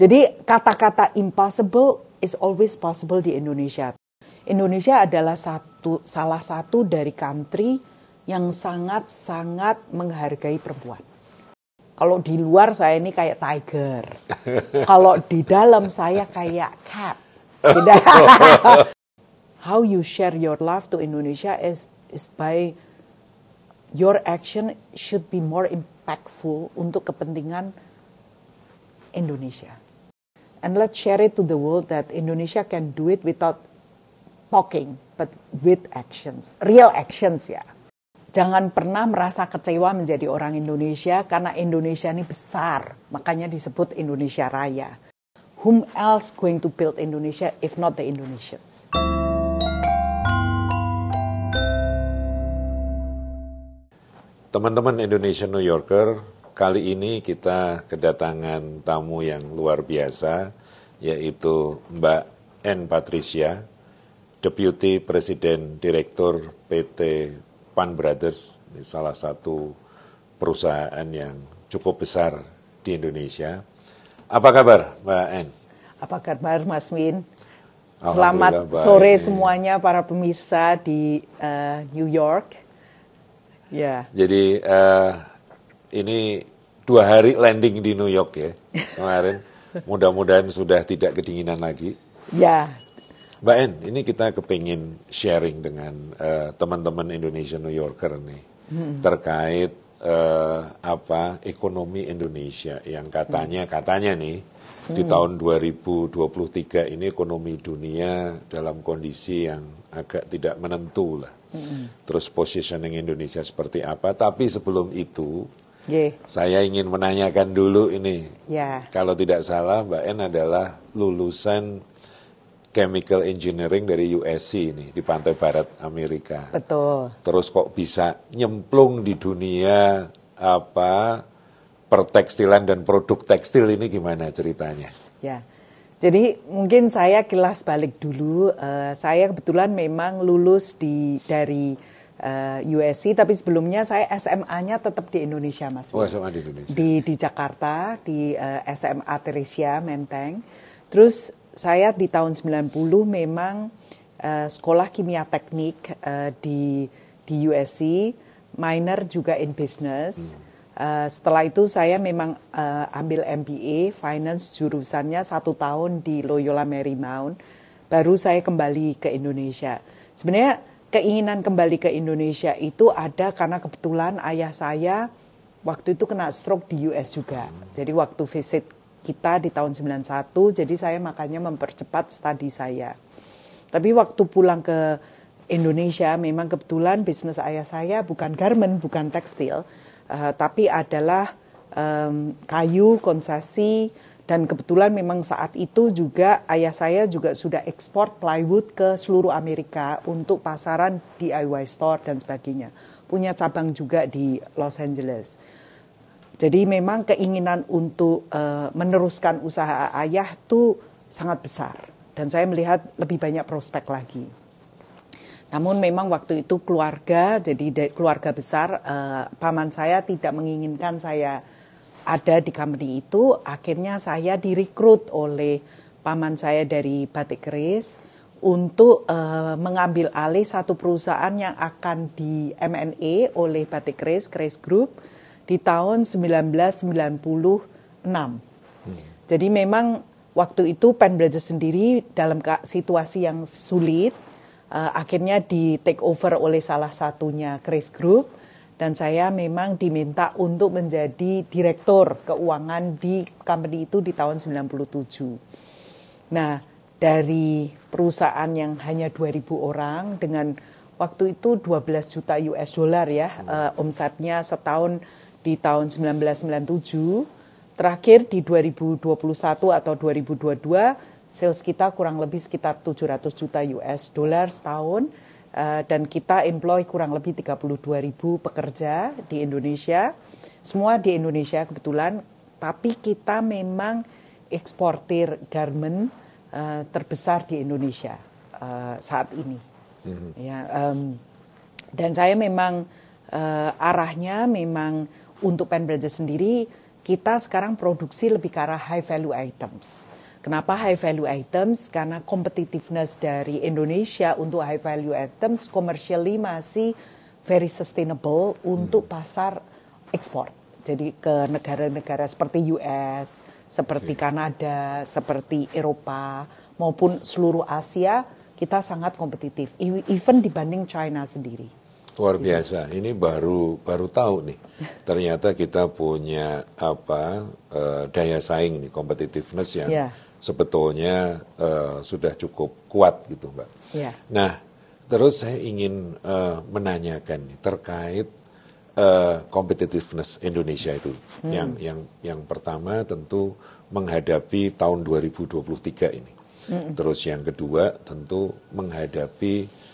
Jadi kata-kata impossible is always possible di Indonesia. Indonesia adalah salah satu dari country yang sangat-sangat menghargai perempuan. Kalau di luar saya ini kayak tiger. Kalau di dalam saya kayak cat. How you share your love to Indonesia is by your action should be more impactful untuk kepentingan Indonesia. And let's share it to the world that Indonesia can do it without talking, but with actions, real actions ya. Jangan pernah merasa kecewa menjadi orang Indonesia karena Indonesia ini besar, makanya disebut Indonesia Raya. Whom else going to build Indonesia if not the Indonesians? Teman-teman Indonesian New Yorker, kali ini kita kedatangan tamu yang luar biasa, yaitu Mbak N. Patricia, Deputy Presiden Direktur PT Pan Brothers, ini salah satu perusahaan yang cukup besar di Indonesia. Apa kabar Mbak N? Apa kabar Mas Win? Selamat sore semuanya para pemirsa di New York. Ya. Jadi ini 2 hari landing di New York ya kemarin. Mudah-mudahan sudah tidak kedinginan lagi. Ya. Mbak En, ini kita kepingin sharing dengan teman-teman Indonesia New Yorker nih terkait ekonomi Indonesia yang katanya nih di tahun 2023 ini ekonomi dunia dalam kondisi yang agak tidak menentu lah. Terus positioning Indonesia seperti apa? Tapi sebelum itu, saya ingin menanyakan dulu ini. Kalau tidak salah, Mbak En adalah lulusan Chemical Engineering dari USC ini di pantai barat Amerika. Betul. Terus kok bisa nyemplung di dunia pertekstilan dan produk tekstil ini gimana ceritanya? Ya. Jadi mungkin saya kilas balik dulu. Saya kebetulan memang lulus dari USC, tapi sebelumnya saya SMA-nya tetap di Indonesia, Mas. Oh, SMA di Indonesia. Di Jakarta, di SMA Teresia Menteng. Terus saya di tahun 90 memang sekolah kimia teknik di USC, minor juga in business. Setelah itu saya memang ambil MBA, finance jurusannya 1 tahun di Loyola Marymount, baru saya kembali ke Indonesia. Sebenarnya keinginan kembali ke Indonesia itu ada karena kebetulan ayah saya waktu itu kena stroke di US juga. Jadi waktu visit kita di tahun 91, jadi saya makanya mempercepat studi saya. Tapi waktu pulang ke Indonesia memang kebetulan bisnis ayah saya bukan garment, bukan tekstil, tapi adalah kayu, konsesi, dan kebetulan memang saat itu juga ayah saya juga sudah ekspor plywood ke seluruh Amerika untuk pasaran DIY store dan sebagainya. Punya cabang juga di Los Angeles. Jadi memang keinginan untuk meneruskan usaha ayah itu sangat besar. Dan saya melihat lebih banyak prospek lagi. Namun memang waktu itu keluarga, jadi keluarga besar, paman saya tidak menginginkan saya ada di company itu. Akhirnya saya direkrut oleh paman saya dari Batik Keris untuk mengambil alih satu perusahaan yang akan di M&A oleh Batik Keris, Keris Group di tahun 1996. Jadi memang waktu itu Pan Brothers sendiri dalam situasi yang sulit. Akhirnya di take over oleh salah satunya Keris Group dan saya memang diminta untuk menjadi direktur keuangan di company itu di tahun 97. Nah, dari perusahaan yang hanya 2.000 orang dengan waktu itu 12 juta US dollar ya, omsetnya setahun di tahun 1997, terakhir di 2021 atau 2022 sales kita kurang lebih sekitar 700 juta US dollar setahun dan kita employ kurang lebih 32.000 pekerja di Indonesia. Semua di Indonesia kebetulan, tapi kita memang eksportir garment terbesar di Indonesia saat ini. Dan saya memang arahnya memang untuk Pan Brothers sendiri kita sekarang produksi lebih ke arah high value items. Kenapa high value items? Karena competitiveness dari Indonesia untuk high value items commercially masih very sustainable untuk pasar ekspor. Jadi ke negara-negara seperti US, seperti Kanada, seperti Eropa, maupun seluruh Asia, kita sangat kompetitif. Even dibanding China sendiri. Luar biasa. Ini baru tahu nih. Ternyata kita punya daya saing nih, competitiveness yang sebetulnya sudah cukup kuat gitu, Mbak. Nah, terus saya ingin menanyakan nih, terkait competitiveness Indonesia itu. Yang pertama tentu menghadapi tahun 2023 ini. Terus yang kedua tentu menghadapi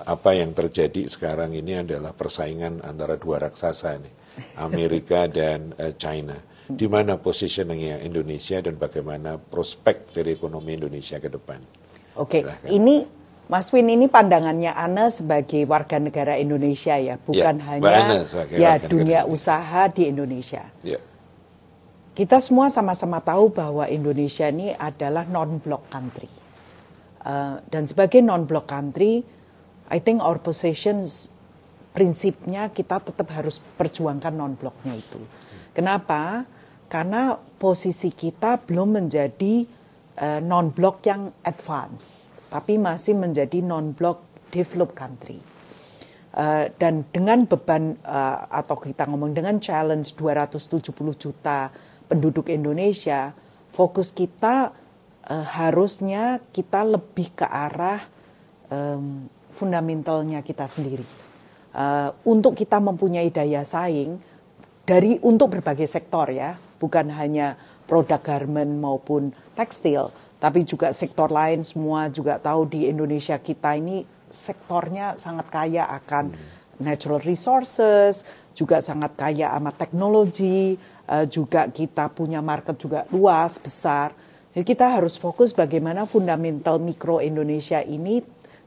apa yang terjadi sekarang ini adalah persaingan antara dua raksasa nih, Amerika dan China. Di mana positioningnya Indonesia dan bagaimana prospek dari ekonomi Indonesia ke depan? Oke, ini Mas Win, ini pandangannya Ana sebagai warga negara Indonesia ya, bukan hanya dunia usaha di Indonesia. Kita semua sama-sama tahu bahwa Indonesia ini adalah non-block country. Dan sebagai non-block country, I think our positions prinsipnya kita tetap harus perjuangkan non-blocknya itu. Kenapa? Karena posisi kita belum menjadi non-block yang advance, tapi masih menjadi non-block developed country. Dan dengan beban atau kita ngomong dengan challenge 270 juta penduduk Indonesia, fokus kita harusnya kita lebih ke arah fundamentalnya kita sendiri. Untuk kita mempunyai daya saing untuk berbagai sektor ya, bukan hanya produk garment maupun tekstil, tapi juga sektor lain. Semua juga tahu di Indonesia kita ini sektornya sangat kaya akan natural resources, juga sangat kaya sama teknologi, juga kita punya market juga luas, besar. Jadi kita harus fokus bagaimana fundamental mikro Indonesia ini,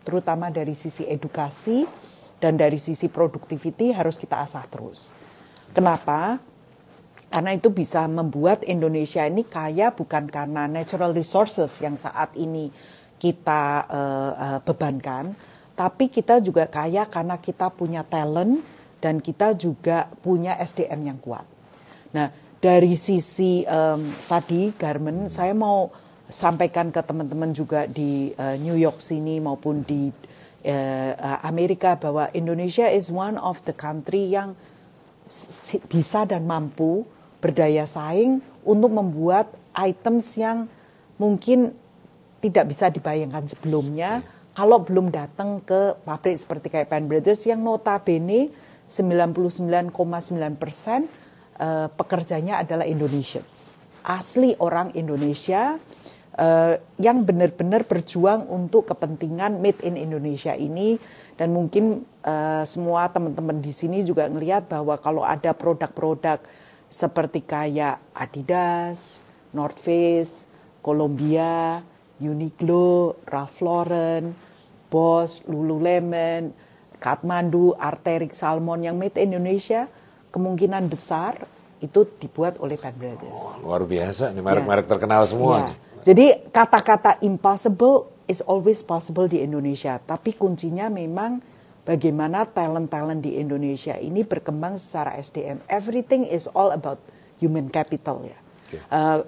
terutama dari sisi edukasi dan dari sisi productivity harus kita asah terus. Kenapa? Karena itu bisa membuat Indonesia ini kaya bukan karena natural resources yang saat ini kita bebankan, tapi kita juga kaya karena kita punya talent dan kita juga punya SDM yang kuat. Nah, dari sisi tadi garment, saya mau sampaikan ke teman-teman juga di New York sini maupun di Amerika bahwa Indonesia is one of the country yang bisa dan mampu berdaya saing untuk membuat items yang mungkin tidak bisa dibayangkan sebelumnya kalau belum datang ke pabrik seperti kayak Penn Brothers yang notabene 99,9% pekerjanya adalah Indonesians. Asli orang Indonesia yang benar-benar berjuang untuk kepentingan made in Indonesia ini. Dan mungkin semua teman-teman di sini juga ngelihat bahwa kalau ada produk-produk seperti kayak Adidas, North Face, Columbia, Uniqlo, Ralph Lauren, Boss, Lululemon, Kathmandu, Arc'teryx, Salmon yang made in Indonesia, kemungkinan besar itu dibuat oleh Penn Brothers. Luar biasa nih, merek-merek terkenal semua nih. Jadi kata-kata impossible is always possible di Indonesia. Tapi kuncinya memang bagaimana talent-talent di Indonesia ini berkembang secara SDM. Everything is all about human capital ya.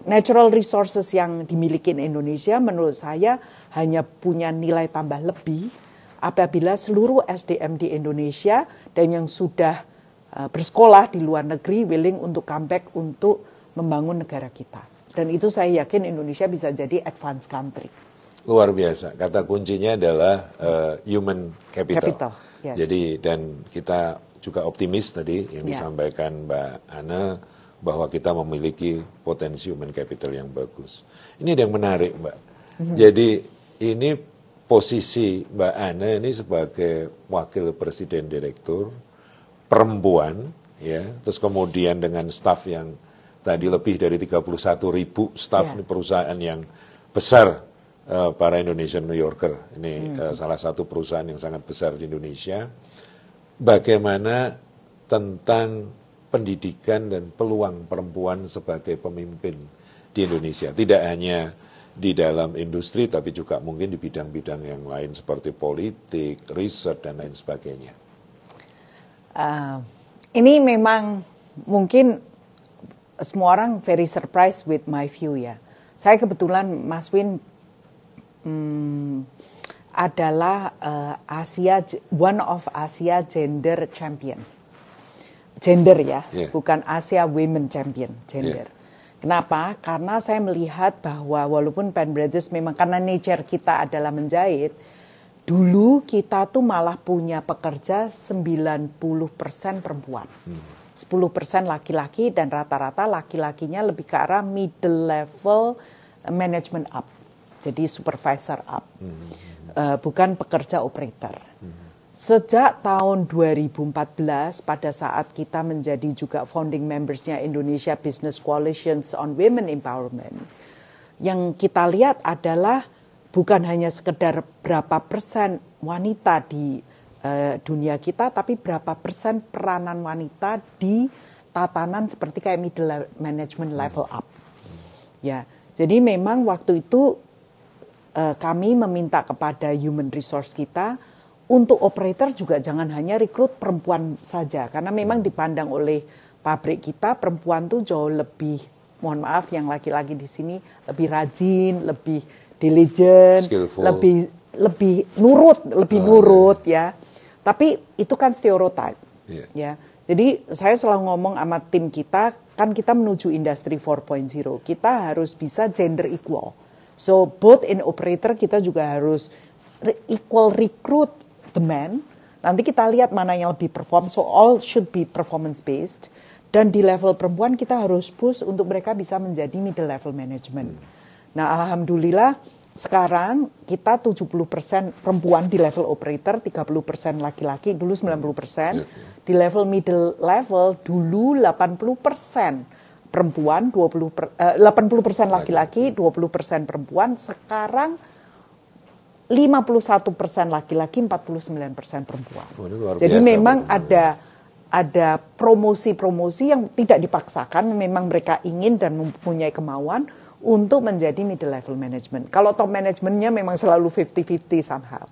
Natural resources yang dimiliki Indonesia menurut saya hanya punya nilai tambah lebih apabila seluruh SDM di Indonesia dan yang sudah bersekolah di luar negeri willing untuk comeback untuk membangun negara kita. Dan itu saya yakin Indonesia bisa jadi advanced country. Luar biasa. Kata kuncinya adalah human capital. Yes. Jadi dan kita juga optimis tadi yang disampaikan Mbak Ana bahwa kita memiliki potensi human capital yang bagus. Ini yang menarik, Mbak. Jadi ini posisi Mbak Ana ini sebagai wakil presiden direktur perempuan, ya, terus kemudian dengan staf yang tadi lebih dari 31.000 staf perusahaan yang besar, para Indonesian New Yorker. Ini salah satu perusahaan yang sangat besar di Indonesia. Bagaimana tentang pendidikan dan peluang perempuan sebagai pemimpin di Indonesia. Tidak hanya di dalam industri, tapi juga mungkin di bidang-bidang yang lain seperti politik, riset, dan lain sebagainya. Ini memang mungkin semua orang very surprised with my view ya. Saya kebetulan Mas Win adalah one of Asia gender champion. Gender ya, bukan Asia Women Champion, gender. Kenapa? Karena saya melihat bahwa walaupun Penn Brothers memang karena nature kita adalah menjahit, dulu kita tuh malah punya pekerja 90% perempuan. 10% laki-laki dan rata-rata laki-lakinya lebih ke arah middle level management up. Jadi supervisor up. Bukan pekerja operator. Sejak tahun 2014 pada saat kita menjadi juga founding membersnya Indonesia Business Coalitions on Women Empowerment, yang kita lihat adalah bukan hanya sekedar berapa persen wanita di dunia kita, tapi berapa persen peranan wanita di tatanan seperti kayak middle management level up. Ya, jadi memang waktu itu kami meminta kepada human resource kita untuk operator juga jangan hanya rekrut perempuan saja, karena memang dipandang oleh pabrik kita perempuan tuh jauh lebih, mohon maaf yang laki-laki di sini lebih rajin, lebih diligent, lebih nurut ya. Tapi itu kan stereotype ya. Jadi saya selalu ngomong sama tim kita, kan kita menuju industri 4.0, kita harus bisa gender equal. So both in operator kita juga harus equal recruit the men. Nanti kita lihat mana yang lebih perform. So all should be performance based. Dan di level perempuan kita harus push untuk mereka bisa menjadi middle level management. Nah, alhamdulillah sekarang kita 70% perempuan di level operator, 30% laki-laki, dulu 90%. Di level middle level dulu 80% perempuan, 80% laki-laki, 20% perempuan. Sekarang 51% laki-laki, 49% perempuan. Jadi memang ada promosi-promosi yang tidak dipaksakan, memang mereka ingin dan mempunyai kemauan untuk menjadi middle level management. Kalau top managementnya memang selalu 50-50 somehow.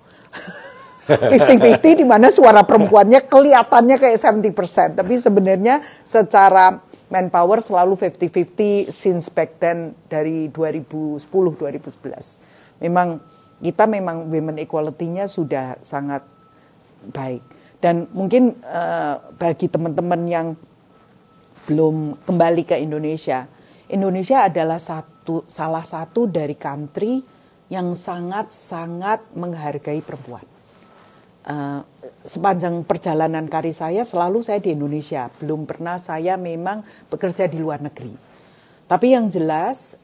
50-50 di mana suara perempuannya kelihatannya kayak 70%, tapi sebenarnya secara manpower selalu 50-50 since back then dari 2010-2011. Kita memang women equality-nya sudah sangat baik. Dan mungkin bagi teman-teman yang belum kembali ke Indonesia, Indonesia adalah salah satu dari country yang sangat-sangat menghargai perempuan. Sepanjang perjalanan karir saya selalu saya di Indonesia, belum pernah saya memang bekerja di luar negeri. Tapi yang jelas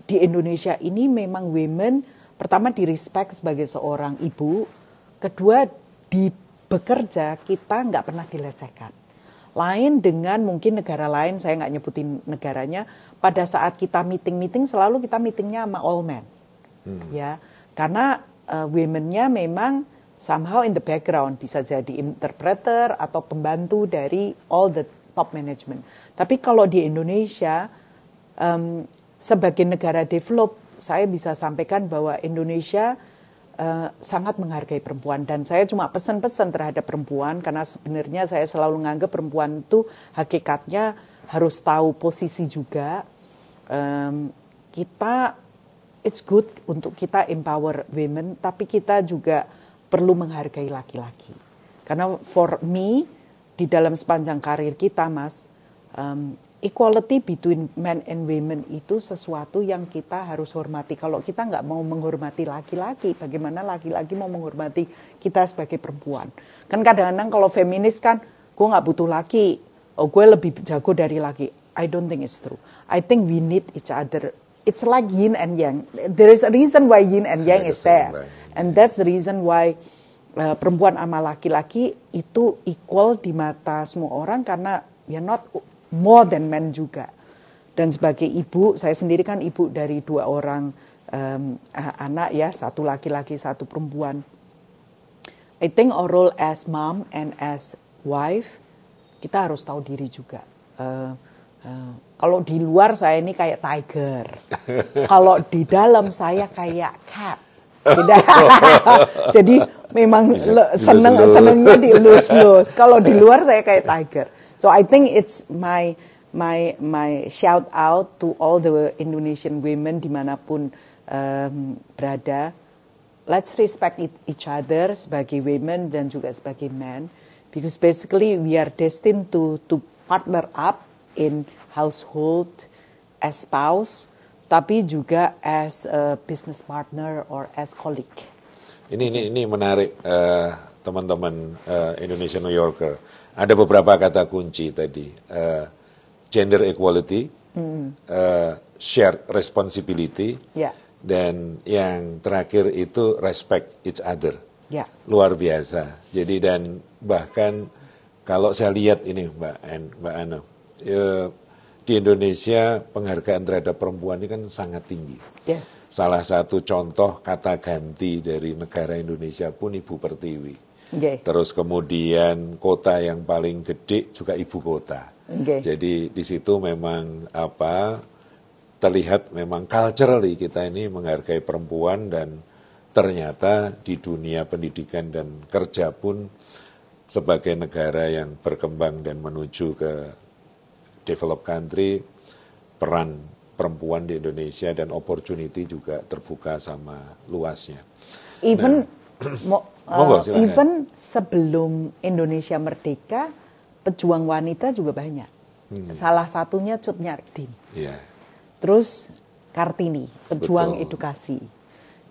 di Indonesia ini memang women pertama di respect sebagai seorang ibu, kedua di bekerja kita nggak pernah dilecehkan. Lain dengan mungkin negara lain, saya nggak nyebutin negaranya, pada saat kita meeting selalu kita meetingnya sama all men. Ya, karena women-nya memang somehow in the background, bisa jadi interpreter atau pembantu dari all the top management. Tapi kalau di Indonesia, sebagai negara develop, saya bisa sampaikan bahwa Indonesia sangat menghargai perempuan. Dan saya cuma pesan-pesan terhadap perempuan, karena sebenarnya saya selalu menganggap perempuan itu hakikatnya harus tahu posisi juga. It's good untuk kita empower women, tapi kita juga perlu menghargai laki-laki. Karena for me, di dalam sepanjang karir kita, Mas, equality between men and women itu sesuatu yang kita harus hormati. Kalau kita nggak mau menghormati laki-laki, bagaimana laki-laki mau menghormati kita sebagai perempuan? Kan kadang-kadang kalau feminis kan, gue nggak butuh laki, gue lebih jago dari laki. I don't think it's true. I think we need each other. It's like yin and yang. There is a reason why yin and yang is there. And that's the reason why perempuan sama laki-laki itu equal di mata semua orang, karena we are not more than men juga. Dan sebagai ibu, saya sendiri kan ibu dari 2 orang anak ya, 1 laki-laki, 1 perempuan. I think our role as mom and as wife kita harus tahu diri juga. Kalau di luar saya ini kayak tiger, kalau di dalam saya kayak cat. Jadi memang senengnya di lus-lus. Kalau di luar saya kayak tiger. So I think it's my shout out to all the Indonesian women dimanapun berada. Let's respect each other sebagai women dan juga sebagai men, because basically we are destined to partner up in household as spouse, tapi juga as a business partner or as colleague. Ini menarik, teman-teman Indonesia New Yorker. Ada beberapa kata kunci tadi, gender equality, shared responsibility, dan yang terakhir itu respect each other. Luar biasa. Jadi dan bahkan kalau saya lihat ini Mbak Ana, di Indonesia penghargaan terhadap perempuan ini kan sangat tinggi. Salah satu contoh kata ganti dari negara Indonesia pun Ibu Pertiwi. Terus kemudian kota yang paling gede juga ibu kota. Jadi di situ memang terlihat memang culturally kita ini menghargai perempuan, dan ternyata di dunia pendidikan dan kerja pun sebagai negara yang berkembang dan menuju ke developed country, peran perempuan di Indonesia dan opportunity juga terbuka sama luasnya. Even sebelum Indonesia merdeka, pejuang wanita juga banyak. Salah satunya Cut Nyak Dien. Terus Kartini, pejuang edukasi.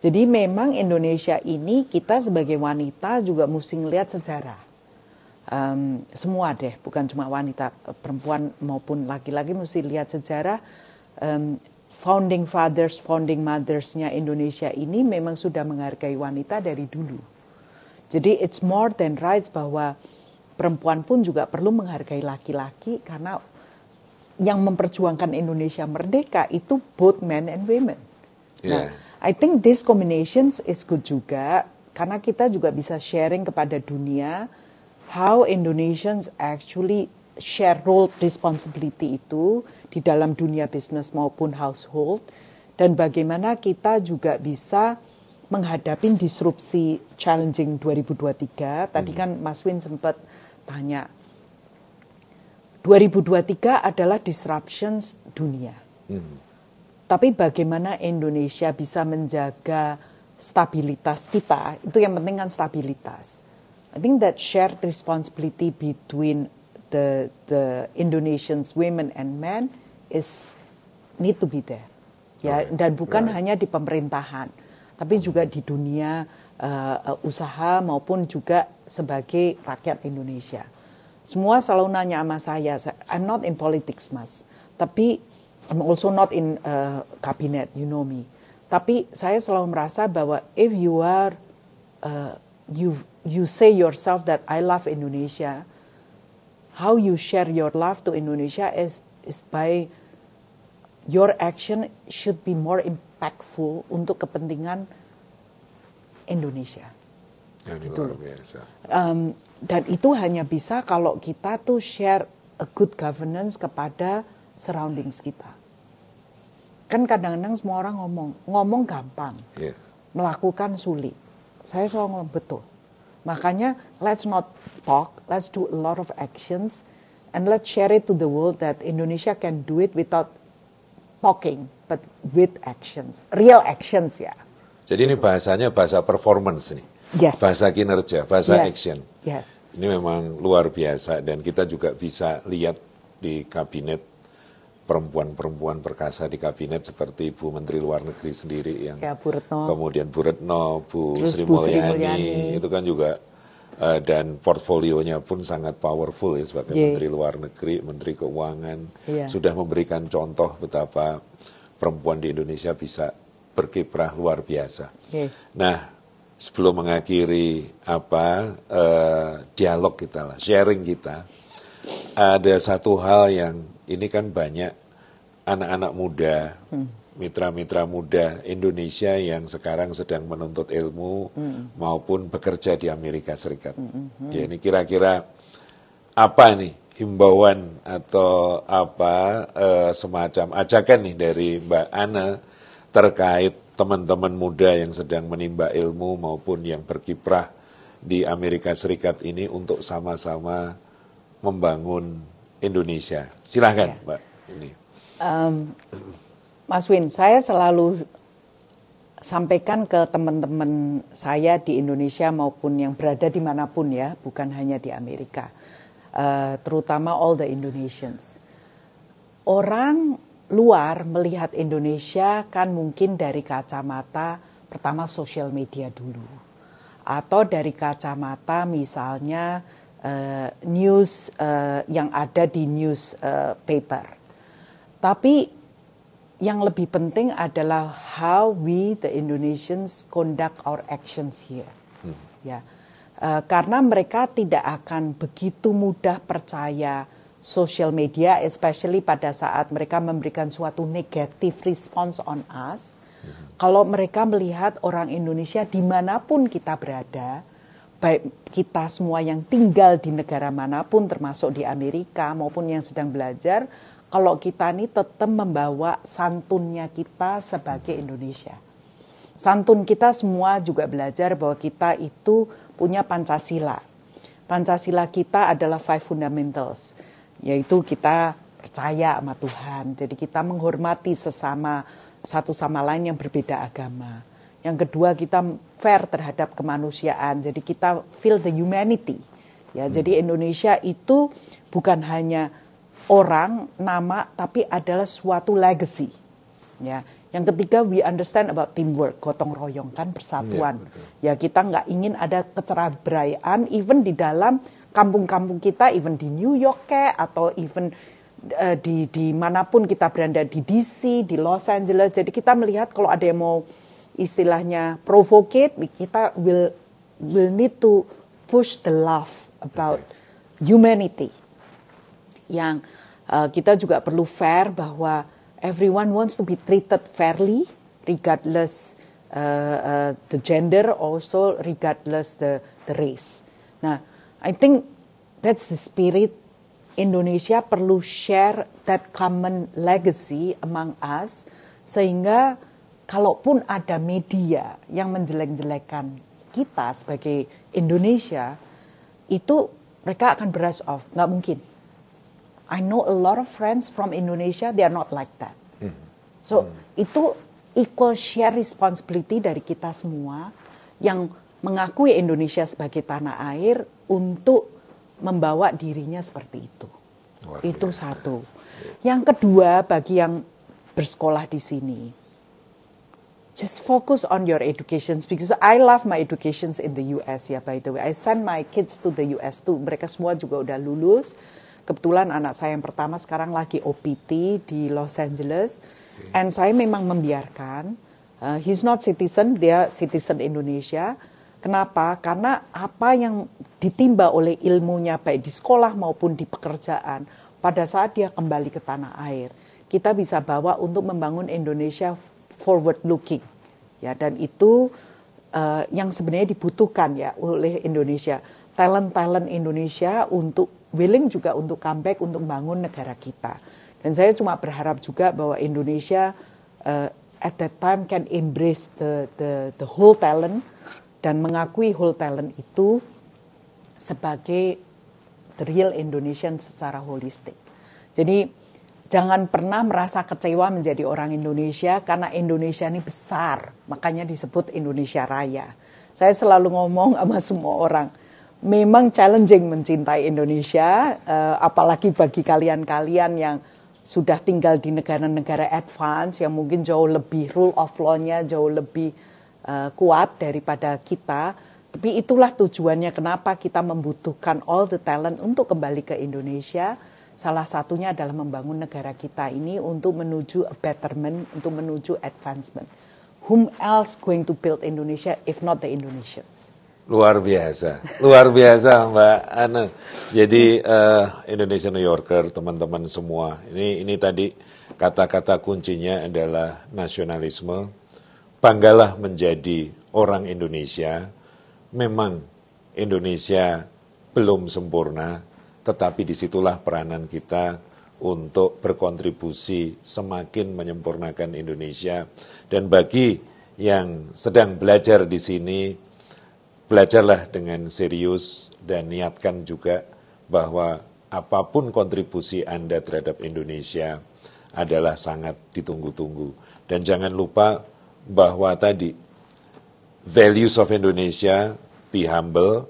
Jadi memang Indonesia ini kita sebagai wanita juga mesti ngelihat sejarah. Semua deh, bukan cuma wanita, perempuan maupun laki-laki mesti lihat sejarah. Founding fathers, founding mothers-nya Indonesia ini memang sudah menghargai wanita dari dulu. Jadi it's more than rights bahwa perempuan pun juga perlu menghargai laki-laki, karena yang memperjuangkan Indonesia merdeka itu both men and women. Nah, I think this combinations is good juga, karena kita juga bisa sharing kepada dunia how Indonesians actually share role responsibility itu di dalam dunia bisnis maupun household, dan bagaimana kita juga bisa menghadapi disrupsi challenging 2023. Tadi kan Mas Win sempat tanya, 2023 adalah disruptions dunia. Tapi bagaimana Indonesia bisa menjaga stabilitas kita, itu yang penting kan stabilitas. I think that shared responsibility between the Indonesians women and men is need to be there. Ya, dan bukan hanya di pemerintahan, tapi juga di dunia usaha maupun juga sebagai rakyat Indonesia. Semua selalu nanya sama saya, I'm not in politics, Mas, tapi I'm also not in kabinet, you know me. Tapi saya selalu merasa bahwa if you are you say yourself that I love Indonesia, how you share your love to Indonesia is by your action should be more impactful untuk kepentingan Indonesia. Luar biasa. Dan itu hanya bisa kalau kita tuh share a good governance kepada surroundings kita. Kan kadang-kadang semua orang ngomong gampang, melakukan sulit. Saya selalu ngomong betul. Makanya let's not talk, let's do a lot of actions, and let's share it to the world that Indonesia can do it without talking, but with actions, real actions ya. Jadi ini bahasanya bahasa performance nih, bahasa kinerja, bahasa action. Ini memang luar biasa, dan kita juga bisa lihat di kabinet perempuan-perempuan perkasa di kabinet seperti Bu Menteri Luar Negeri sendiri yang kemudian Bu Retno, Bu Sri Mulyani itu kan juga dan portfolionya pun sangat powerful ya sebagai Menteri Luar Negeri, Menteri Keuangan, sudah memberikan contoh betapa perempuan di Indonesia bisa berkiprah luar biasa. Nah, sebelum mengakhiri dialog kita lah, sharing kita, ada satu hal yang ini kan banyak anak-anak muda, mitra-mitra muda Indonesia yang sekarang sedang menuntut ilmu maupun bekerja di Amerika Serikat. Ya, ini kira-kira apa nih himbauan atau apa semacam ajakan nih dari Mbak Anne terkait teman-teman muda yang sedang menimba ilmu maupun yang berkiprah di Amerika Serikat ini untuk sama-sama membangun Indonesia. Silahkan, ya. Mbak. Ini. Mas Win, saya selalu sampaikan ke teman-teman saya di Indonesia maupun yang berada dimanapun ya, bukan hanya di Amerika, terutama all the Indonesians. Orang luar melihat Indonesia kan mungkin dari kacamata pertama sosial media dulu, atau dari kacamata misalnya news yang ada di newspaper. Tapi yang lebih penting adalah how we the Indonesians conduct our actions here. Ya, karena mereka tidak akan begitu mudah percaya social media, especially pada saat mereka memberikan suatu negative response on us. Kalau mereka melihat orang Indonesia dimanapun kita berada, baik kita semua yang tinggal di negara manapun, termasuk di Amerika maupun yang sedang belajar, kalau kita ini tetap membawa santunnya kita sebagai Indonesia. Santun kita semua juga belajar bahwa kita itu punya Pancasila. Pancasila kita adalah 5 fundamentals, yaitu kita percaya sama Tuhan. Jadi kita menghormati satu sama lain yang berbeda agama. Yang kedua, kita fair terhadap kemanusiaan. Jadi kita feel the humanity. Ya, jadi Indonesia itu bukan hanya orang, nama, tapi adalah suatu legacy. Ya. Yang ketiga, we understand about teamwork, gotong royong kan, persatuan. Ya, kita nggak ingin ada kecerabraian, even di dalam kampung-kampung kita, even di New York atau even di manapun kita berada, di DC, di Los Angeles. Jadi kita melihat kalau ada yang mau istilahnya provocate, kita will need to push the love about humanity. Yang kita juga perlu fair bahwa everyone wants to be treated fairly, regardless the gender, also regardless the race. Nah, I think that's the spirit. Indonesia perlu share that common legacy among us, sehingga kalaupun ada media yang menjelek-jelekan kita sebagai Indonesia, itu mereka akan brush off. Nggak mungkin. I know a lot of friends from Indonesia, they are not like that. So, itu equal share responsibility dari kita semua yang mengakui Indonesia sebagai tanah air untuk membawa dirinya seperti itu. Itu satu. Yang kedua, bagi yang bersekolah di sini, just focus on your educations, because I love my educations in the US ya, by the way. I send my kids to the US too. Mereka semua juga udah lulus. Kebetulan anak saya yang pertama sekarang lagi OPT di Los Angeles. And saya memang membiarkan, he's not citizen, dia citizen Indonesia. Kenapa? Karena apa yang ditimba oleh ilmunya baik di sekolah maupun di pekerjaan, pada saat dia kembali ke tanah air, kita bisa bawa untuk membangun Indonesia forward looking. Ya, dan itu yang sebenarnya dibutuhkan ya oleh Indonesia. Talent-talent Indonesia untuk willing juga untuk comeback untuk membangun negara kita. Dan saya cuma berharap juga bahwa Indonesia at that time can embrace the whole talent dan mengakui whole talent itu sebagai the real Indonesian secara holistik. Jadi jangan pernah merasa kecewa menjadi orang Indonesia, karena Indonesia ini besar, makanya disebut Indonesia Raya. Saya selalu ngomong sama semua orang, memang challenging mencintai Indonesia, apalagi bagi kalian-kalian yang sudah tinggal di negara-negara advance yang mungkin jauh lebih rule of law-nya jauh lebih kuat daripada kita. Tapi itulah tujuannya kenapa kita membutuhkan all the talent untuk kembali ke Indonesia. Salah satunya adalah membangun negara kita ini untuk menuju a betterment, untuk menuju advancement. Whom else going to build Indonesia if not the Indonesians? Luar biasa Mbak Anne. Jadi Indonesia New Yorker, teman-teman semua, ini tadi kata-kata kuncinya adalah nasionalisme. Banggalah menjadi orang Indonesia. Memang Indonesia belum sempurna, tetapi disitulah peranan kita untuk berkontribusi semakin menyempurnakan Indonesia. Dan bagi yang sedang belajar di sini, belajarlah dengan serius dan niatkan juga bahwa apapun kontribusi Anda terhadap Indonesia adalah sangat ditunggu-tunggu. Dan jangan lupa bahwa tadi, values of Indonesia, be humble,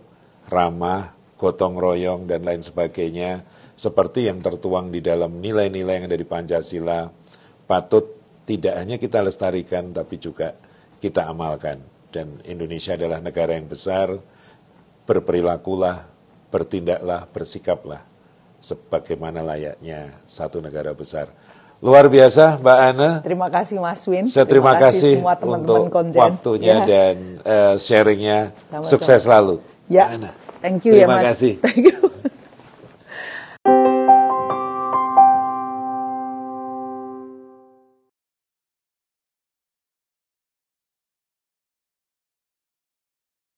ramah, gotong royong, dan lain sebagainya, seperti yang tertuang di dalam nilai-nilai yang ada di Pancasila, patut tidak hanya kita lestarikan, tapi juga kita amalkan. Dan Indonesia adalah negara yang besar, berperilakulah, bertindaklah, bersikaplah, sebagaimana layaknya satu negara besar. Luar biasa, Mbak Ana. Terima kasih, Mas Win. Saya terima kasih semua teman-teman untuk konjen. waktunya dan sharingnya. Sama-sama. Sukses selalu. Ya, Mbak Ana. thank you ya, Terima Mas. kasih. Thank you.